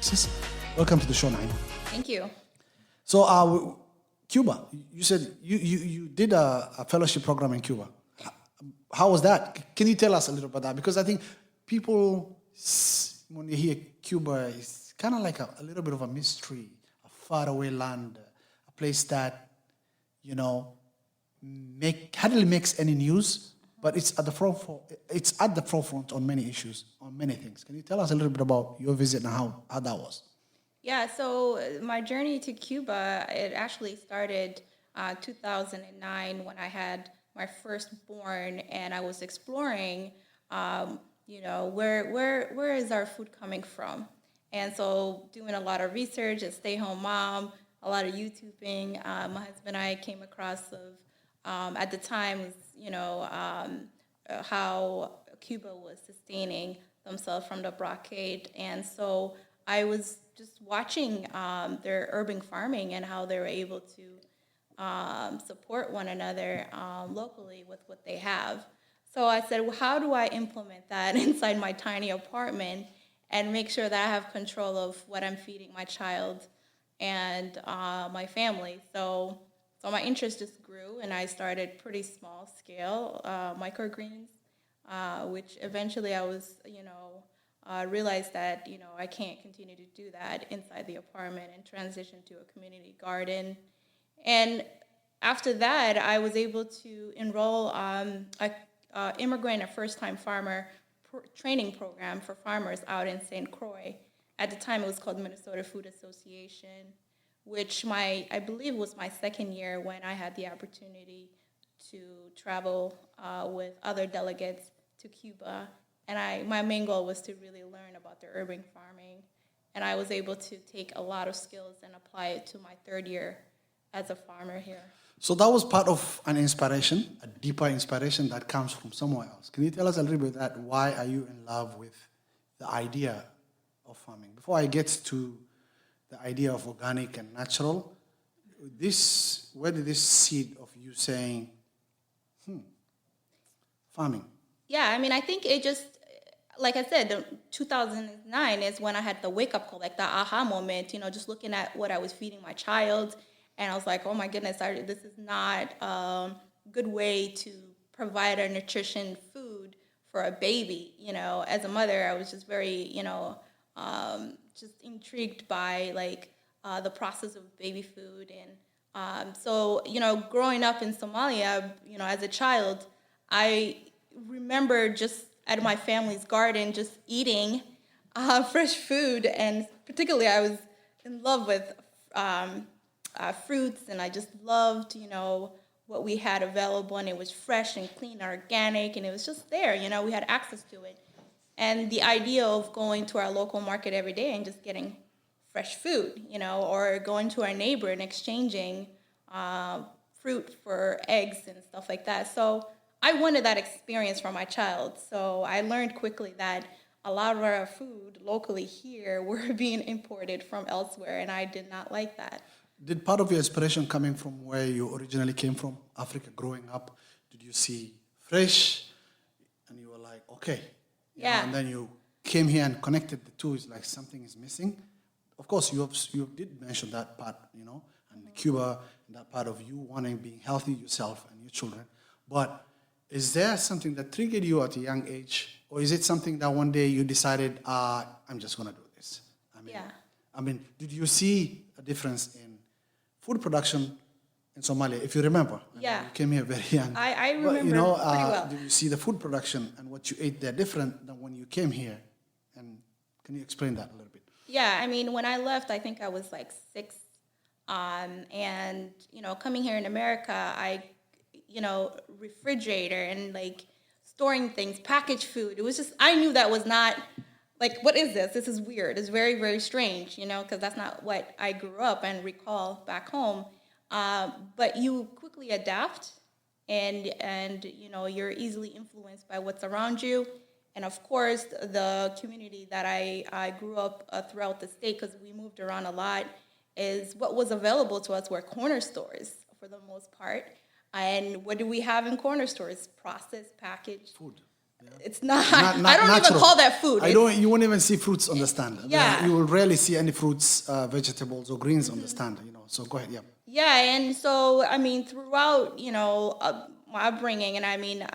Texas. Welcome to the show, Naima. Thank you. So, Cuba, you said you did a fellowship program in Cuba. How was that? Can you tell us a little about that? Because I think people, when they hear Cuba, it's kind of like a little bit of a mystery, a faraway land, a place that, you know, hardly makes any news, but it's at the forefront on many issues, on many things. Can you tell us a little bit about your visit and how that was? Yeah, so my journey to Cuba, it actually started 2009 when I had my firstborn, and I was exploring, where is our food coming from? And so doing a lot of research, a stay-home mom, a lot of YouTubing. My husband and I came across at the time, how Cuba was sustaining themselves from the blockade. And so I was just watching their urban farming and how they were able to support one another locally with what they have. So I said, well, how do I implement that inside my tiny apartment and make sure that I have control of what I'm feeding my child and my family? So my interest just grew, and I started pretty small scale microgreens, which eventually I was, realized that, I can't continue to do that inside the apartment and transition to a community garden. And after that, I was able to enroll a immigrant and first-time farmer training program for farmers out in St. Croix. At the time, it was called Minnesota Food Association, which I believe was my second year when I had the opportunity to travel with other delegates to Cuba. And my main goal was to really learn about the urban farming. And I was able to take a lot of skills and apply it to my third year as a farmer here. So that was part of an inspiration, a deeper inspiration that comes from somewhere else. Can you tell us a little bit that why are you in love with the idea of farming? Before I get to the idea of organic and natural, where did this seed of you saying, farming? Yeah, I mean, I think it just, like I said, 2009 is when I had the wake-up call, like the aha moment, just looking at what I was feeding my child. And I was like, oh my goodness, this is not a good way to provide a nutrition food for a baby. As a mother, I was just very, just intrigued by the process of baby food. And so, growing up in Somalia, as a child, I remember just at my family's garden, just eating fresh food. And particularly, I was in love with fruits, and I just loved, what we had available, and it was fresh and clean and organic, and it was just there, we had access to it. And the idea of going to our local market every day and just getting fresh food, or going to our neighbor and exchanging fruit for eggs and stuff like that. So I wanted that experience for my child. So I learned quickly that a lot of our food locally here were being imported from elsewhere, and I did not like that. Did part of your inspiration coming from where you originally came from, Africa, growing up? Did you see fresh, and you were like, okay, Yeah. and then you came here and connected the two? It's like something is missing. Of course, you did mention that part, and Cuba, and that part of you wanting being healthy yourself and your children. But is there something that triggered you at a young age, or is it something that one day you decided, I'm just going to do this? Did you see a difference in food production in Somalia, if you remember? Yeah. You came here very young. I remember pretty well. Did you see the food production and what you ate there different than when you came here? And can you explain that a little bit? Yeah, I mean, when I left, I think I was like 6. Coming here in America, refrigerator and storing things, packaged food. It was just, I knew that was not, what is this? This is weird. It's very, very strange, because that's not what I grew up and recall back home. But you quickly adapt, and you're easily influenced by what's around you. And of course, the community that I grew up throughout the state, because we moved around a lot, is what was available to us were corner stores for the most part. And what do we have in corner stores? Processed, packaged Food. It's not, Not I don't natural. even call that food. You won't even see fruits on the stand. Yeah. You will rarely see any fruits, vegetables, or greens on the stand. So go ahead. Yeah. Yeah, and so I mean, throughout my upbringing, and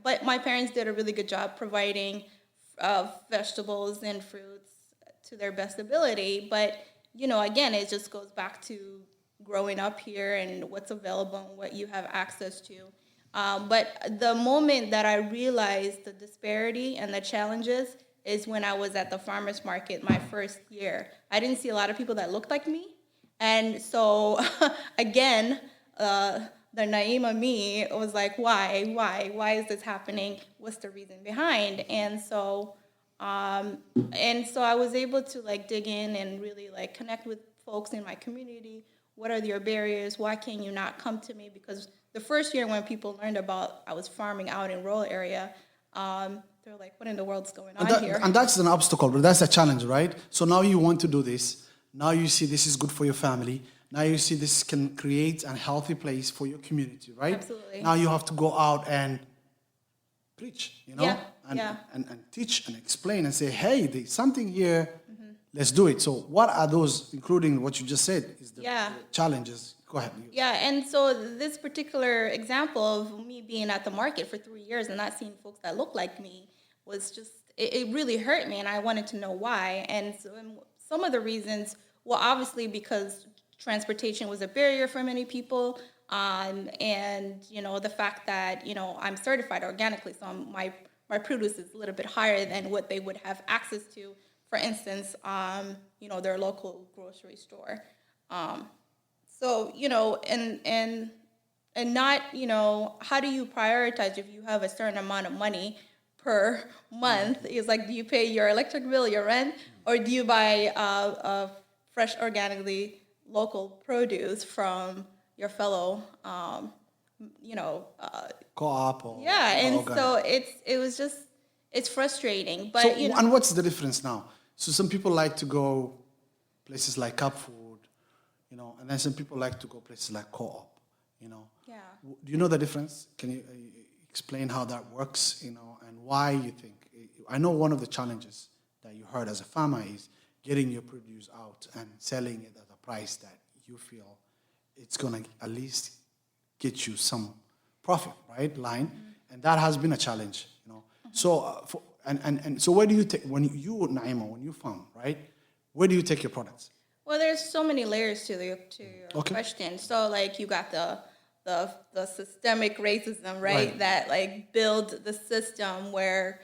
but my parents did a really good job providing vegetables and fruits to their best ability. But again, it just goes back to growing up here and what's available and what you have access to. But the moment that I realized the disparity and the challenges is when I was at the farmers market my first year. I didn't see a lot of people that looked like me. And so, again, the Naima me was like, why is this happening? What's the reason behind? And so I was able to like dig in and really like connect with folks in my community. What are your barriers? Why can you not come to me? Because the first year when people learned about I was farming out in rural area, they're like, what in the world's going on here? And that's an obstacle, but that's a challenge, right? So now you want to do this. Now you see this is good for your family. Now you see this can create a healthy place for your community, right? Absolutely. Now you have to go out and preach, Yeah, and teach and explain and say, hey, there's something here. Let's do it. So what are those, including what you just said, is the challenges? Go ahead. Yeah, and so this particular example of me being at the market for 3 years and not seeing folks that look like me was just, it really hurt me, and I wanted to know why. And so some of the reasons, well, obviously because transportation was a barrier for many people, and the fact that I'm certified organically, so my produce is a little bit higher than what they would have access to, for instance, their local grocery store. So and not, how do you prioritize if you have a certain amount of money per month? It's like, do you pay your electric bill, your rent, or do you buy fresh, organically local produce from your fellow, Co-op or and organic. so it's frustrating. But So, and what's the difference now? So some people like to go places like Cup Food, and then some people like to go places like Co-op, Yeah. Do you know the difference? Can you explain how that works, and why you think? I know one of the challenges that you heard as a farmer is getting your produce out and selling it at a price that you feel it's going to at least get you some profit, right? Line, and that has been a challenge, So, so where do you take Naima, when you farm, right? Where do you take your products? Well, there's so many layers to your question. So, like, you got the systemic racism, right? That like build the system where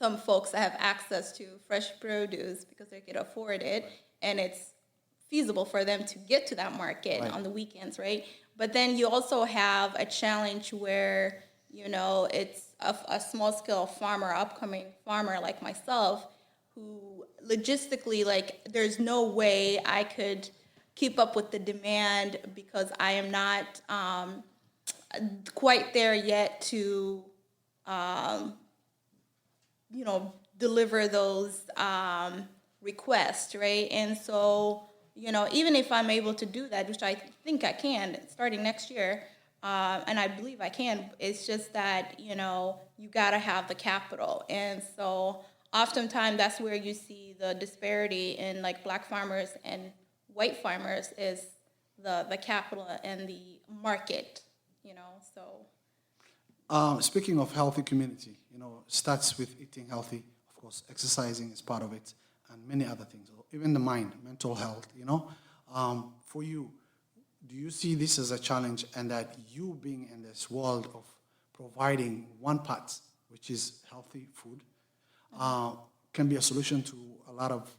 some folks have access to fresh produce because they can afford it, and it's feasible for them to get to that market on the weekends, right? But then you also have a challenge where it's a small scale farmer, upcoming farmer like myself, who logistically, like, there's no way I could keep up with the demand because I am not quite there yet to, deliver those requests, right? And so, even if I'm able to do that, which I think I can starting next year, and I believe I can, it's just that, you gotta have the capital. And so oftentimes that's where you see the disparity in like black farmers and white farmers is the capital and the market, so. Speaking of healthy community, starts with eating healthy. Of course, exercising is part of it, and many other things. Even the mind, mental health. For you, do you see this as a challenge, and that you being in this world of providing one part, which is healthy food, can be a solution to a lot of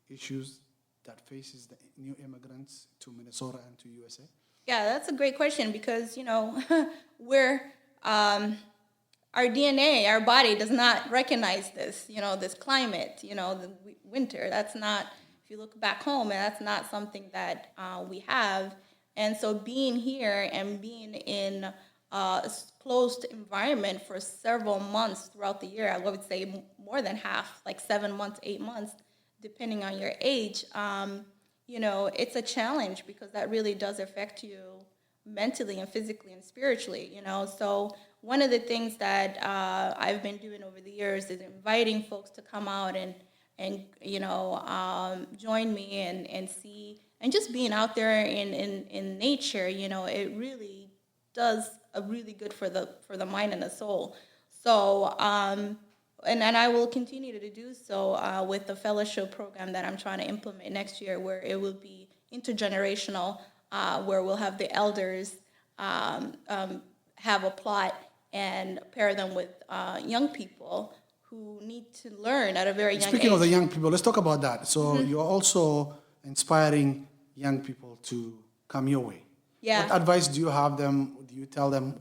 issues that faces the new immigrants to Minnesota and to USA? Yeah, that's a great question because, we're, our DNA, our body does not recognize this, this climate, the winter. That's not, if you look back home, and that's not something that we have. And so being here and being in a closed environment for several months throughout the year, I would say more than half, like 7 months, 8 months, depending on your age, it's a challenge because that really does affect you mentally and physically and spiritually, So one of the things that I've been doing over the years is inviting folks to come out and join me and see, and just being out there in nature, it really does a really good for the mind and the soul. So and I will continue to do so with the fellowship program that I'm trying to implement next year, where it will be intergenerational, where we'll have the elders have a plot and pair them with young people who need to learn at a very young age. Speaking of the young people, let's talk about that. So you're also inspiring young people to come your way. Yeah. What advice do you have them? Do you tell them?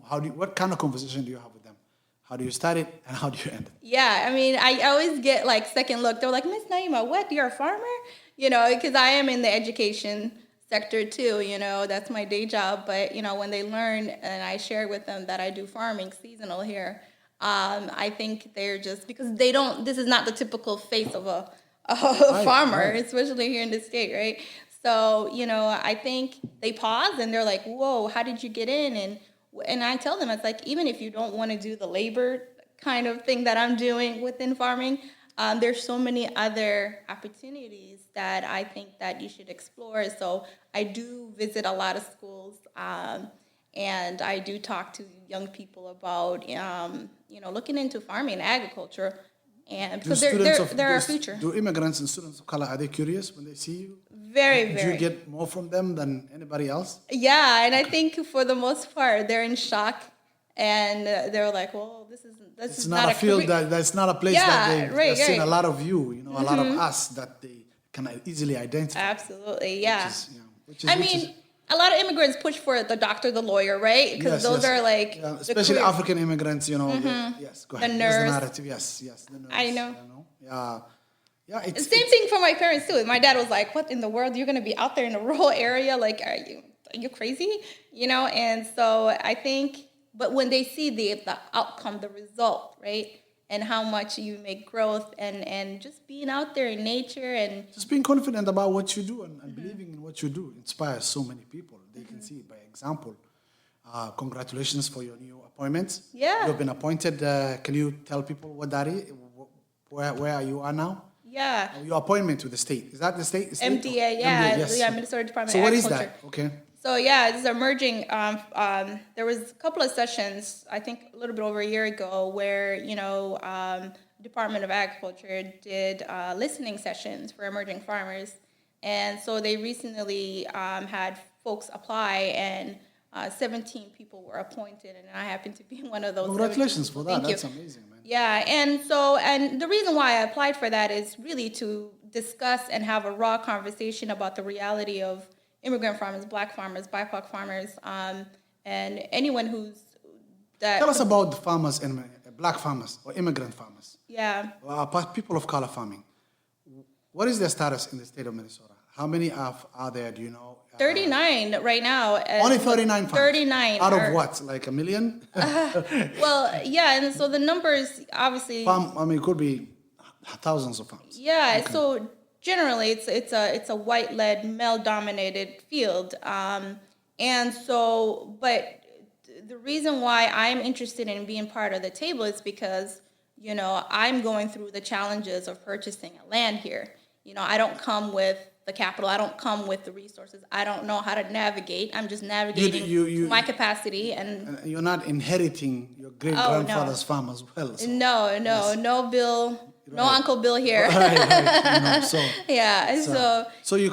What kind of conversation do you have with them? How do you start it and how do you end it? Yeah, I mean, I always get like second look. They're like, Miss Naima, what? You're a farmer? Because I am in the education sector too. That's my day job. But when they learn, and I share with them that I do farming seasonal here, I think they're just, because they don't. This is not the typical face of a farmer, right. Especially here in the state, right? So I think they pause and they're like, whoa, how did you get in? And I tell them, it's like, even if you don't want to do the labor kind of thing that I'm doing within farming, there's so many other opportunities that I think that you should explore. So I do visit a lot of schools, and I do talk to young people about, looking into farming and agriculture. And because they're our future. Do immigrants and students of color, are they curious when they see you? Very, Do you get more from them than anybody else? Yeah, and I think for the most part, they're in shock, and they're like, well, this is not a field that's not a place that they've seen a lot of you, a lot of us that they can easily identify. Absolutely, yeah. I mean, a lot of immigrants push for the doctor, the lawyer, right? Because those are like... Yeah, especially African immigrants, yes, go ahead. The nurse. The narrative, yes, the nurse. I know. Yeah, it's same thing for my parents too. My dad was like, "What in the world? You're gonna be out there in a rural area? Like, are you crazy?" And so I think, but when they see the outcome, the result, right, and how much you make growth, and just being out there in nature and just being confident about what you do and believing in what you do inspires so many people. They can see it by example. Congratulations for your new appointments. Yeah, you've been appointed. Can you tell people what that is? Where you are now? Yeah. Your appointment with the state. Is that the state? MDA, yeah. MDA, yes. Yeah, Minnesota Department of Agriculture. So what is that? Okay. So yeah, this is emerging. There was a couple of sessions, I think a little bit over a year ago, where, Department of Agriculture did listening sessions for emerging farmers. And so they recently had folks apply, and 17 people were appointed, and I happen to be one of those. Congratulations 17. for that. Thank That's amazing, man. Yeah, and the reason why I applied for that is really to discuss and have a raw conversation about the reality of immigrant farmers, Black farmers, BIPOC farmers, and anyone who's that. Tell us about the farmers and Black farmers or immigrant farmers. Yeah. People of color farming. What is their status in the state of Minnesota? How many are there? Do you know? 39 right now. Only 39 farms? 39. Out of what? Like a million? Well, yeah, and so the numbers obviously... it could be thousands of farms. Yeah, okay. So generally it's a white-led, male-dominated field. And so, but the reason why I'm interested in being part of the table is because, I'm going through the challenges of purchasing a land here. I don't come with the capital. I don't come with the resources. I don't know how to navigate. I'm just navigating to my capacity. And you're not inheriting your great-grandfather's farm as well. So. No Bill, no Uncle Bill here. Right. So you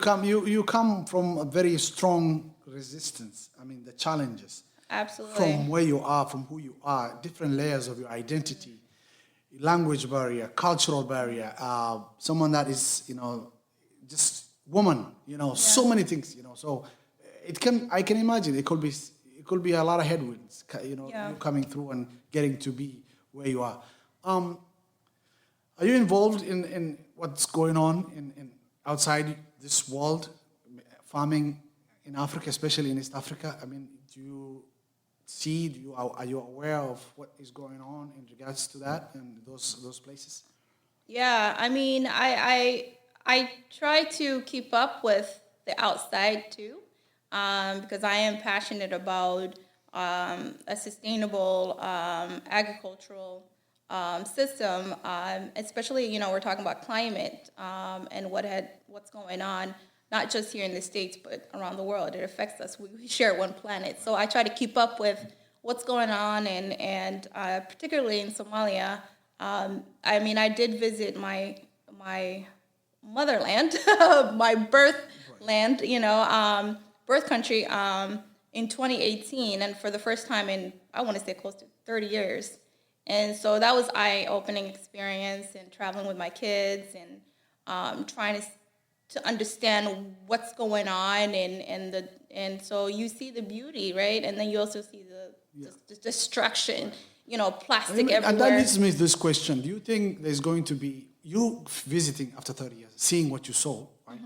come from a very strong resistance. I mean, the challenges. Absolutely. From where you are, from who you are, different layers of your identity, language barrier, cultural barrier, someone that is, just woman, so many things, So I can imagine it could be a lot of headwinds, you coming through and getting to be where you are. Are you involved in what's going on in outside this world, farming in Africa, especially in East Africa? I mean, are you aware of what is going on in regards to that and those places? Yeah, I mean, I try to keep up with the outside too, because I am passionate about a sustainable agricultural system, especially, we're talking about climate and what's going on, not just here in the States, but around the world. It affects us. We share one planet. So I try to keep up with what's going on, and particularly in Somalia. I did visit my motherland, my birth land, birth country, in 2018, and for the first time in, I want to say, close to 30 years. And so that was eye-opening experience, and traveling with my kids, and trying to understand what's going on, and so you see the beauty, right? And then you also see the destruction, plastic everywhere. And that leads me to this question. Do you think there's going to be, you visiting after 30 years, seeing what you saw, right?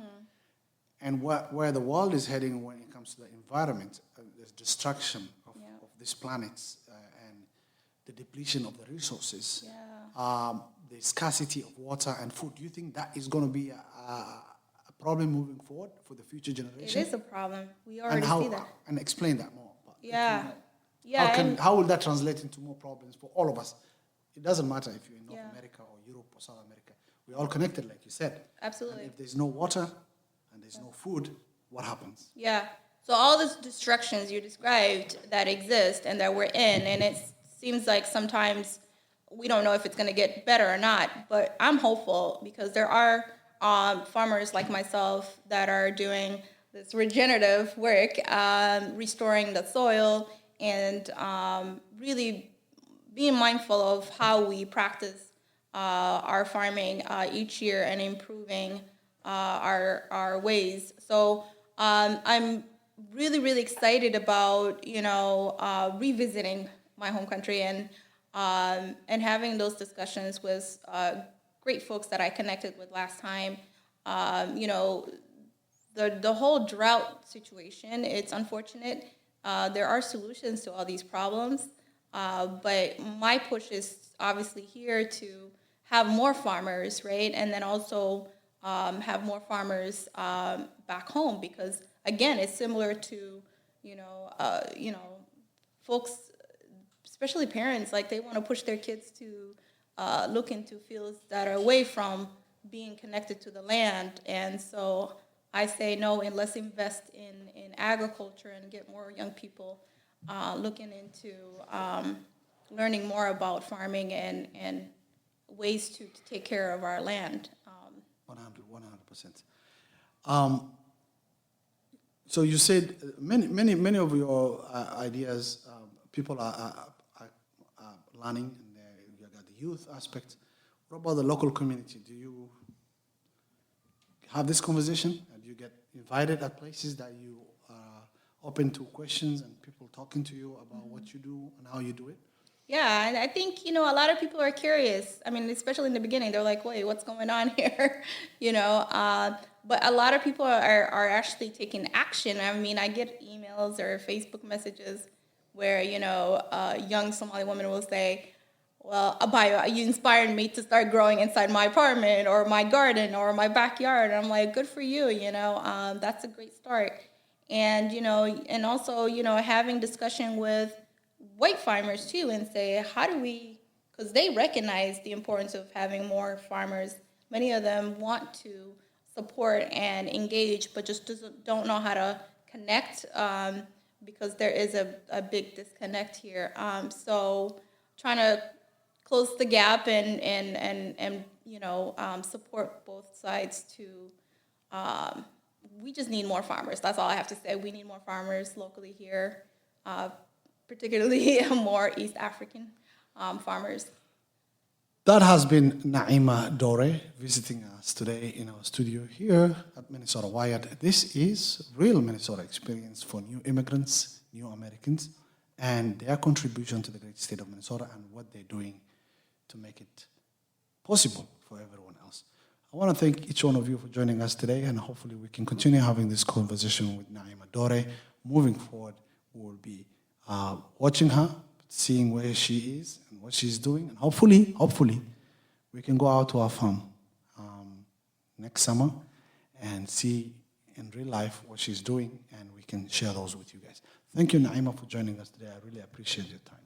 And where the world is heading when it comes to the environment, the destruction of this planet, and the depletion of the resources, the scarcity of water and food. Do you think that is going to be a problem moving forward for the future generation? It is a problem. We already see that. And explain that more. How will that translate into more problems for all of us? It doesn't matter if you're in North America or Europe or South America. We're all connected, like you said. Absolutely. And if there's no water and there's no food, what happens? Yeah. So all the destructions you described that exist and that we're in, and it seems like sometimes we don't know if it's going to get better or not, but I'm hopeful, because there are farmers like myself that are doing this regenerative work, restoring the soil, and really being mindful of how we practice our farming each year, and improving our ways. So I'm really, really excited about revisiting my home country, and having those discussions with great folks that I connected with last time. The whole drought situation, it's unfortunate. There are solutions to all these problems, but my push is obviously here to have more farmers, right? And then also have more farmers back home, because again, it's similar to folks, especially parents, like they want to push their kids to look into fields that are away from being connected to the land. And so I say no, and let's invest in agriculture and get more young people looking into learning more about farming and ways to take care of our land. 100%. So you said many of your ideas, people are learning, and you got the youth aspect. What about the local community? Do you have this conversation? Do you get invited at places that you are open to questions and people talking to you about what you do and how you do it? Yeah, and I think, a lot of people are curious. I mean, especially in the beginning, they're like, wait, what's going on here? But a lot of people are actually taking action. I mean, I get emails or Facebook messages where, a young Somali woman will say, well, Abayo, you inspired me to start growing inside my apartment or my garden or my backyard. And I'm like, good for you, that's a great start. And, and also, having discussion with white farmers too, and say, how do we, because they recognize the importance of having more farmers. Many of them want to support and engage, but just don't know how to connect, because there is a big disconnect here. So trying to close the gap and support both sides to, we just need more farmers. That's all I have to say. We need more farmers locally here, particularly more East African farmers. That has been Naima Dhore visiting us today in our studio here at Minnesota Wired. This is Real Minnesota Experience for new immigrants, new Americans, and their contribution to the great state of Minnesota and what they're doing to make it possible for everyone else. I want to thank each one of you for joining us today, and hopefully we can continue having this conversation with Naima Dhore. Moving forward, we will be watching her, seeing where she is and what she's doing, and hopefully, we can go out to our farm next summer and see in real life what she's doing, and we can share those with you guys. Thank you, Naima, for joining us today. I really appreciate your time.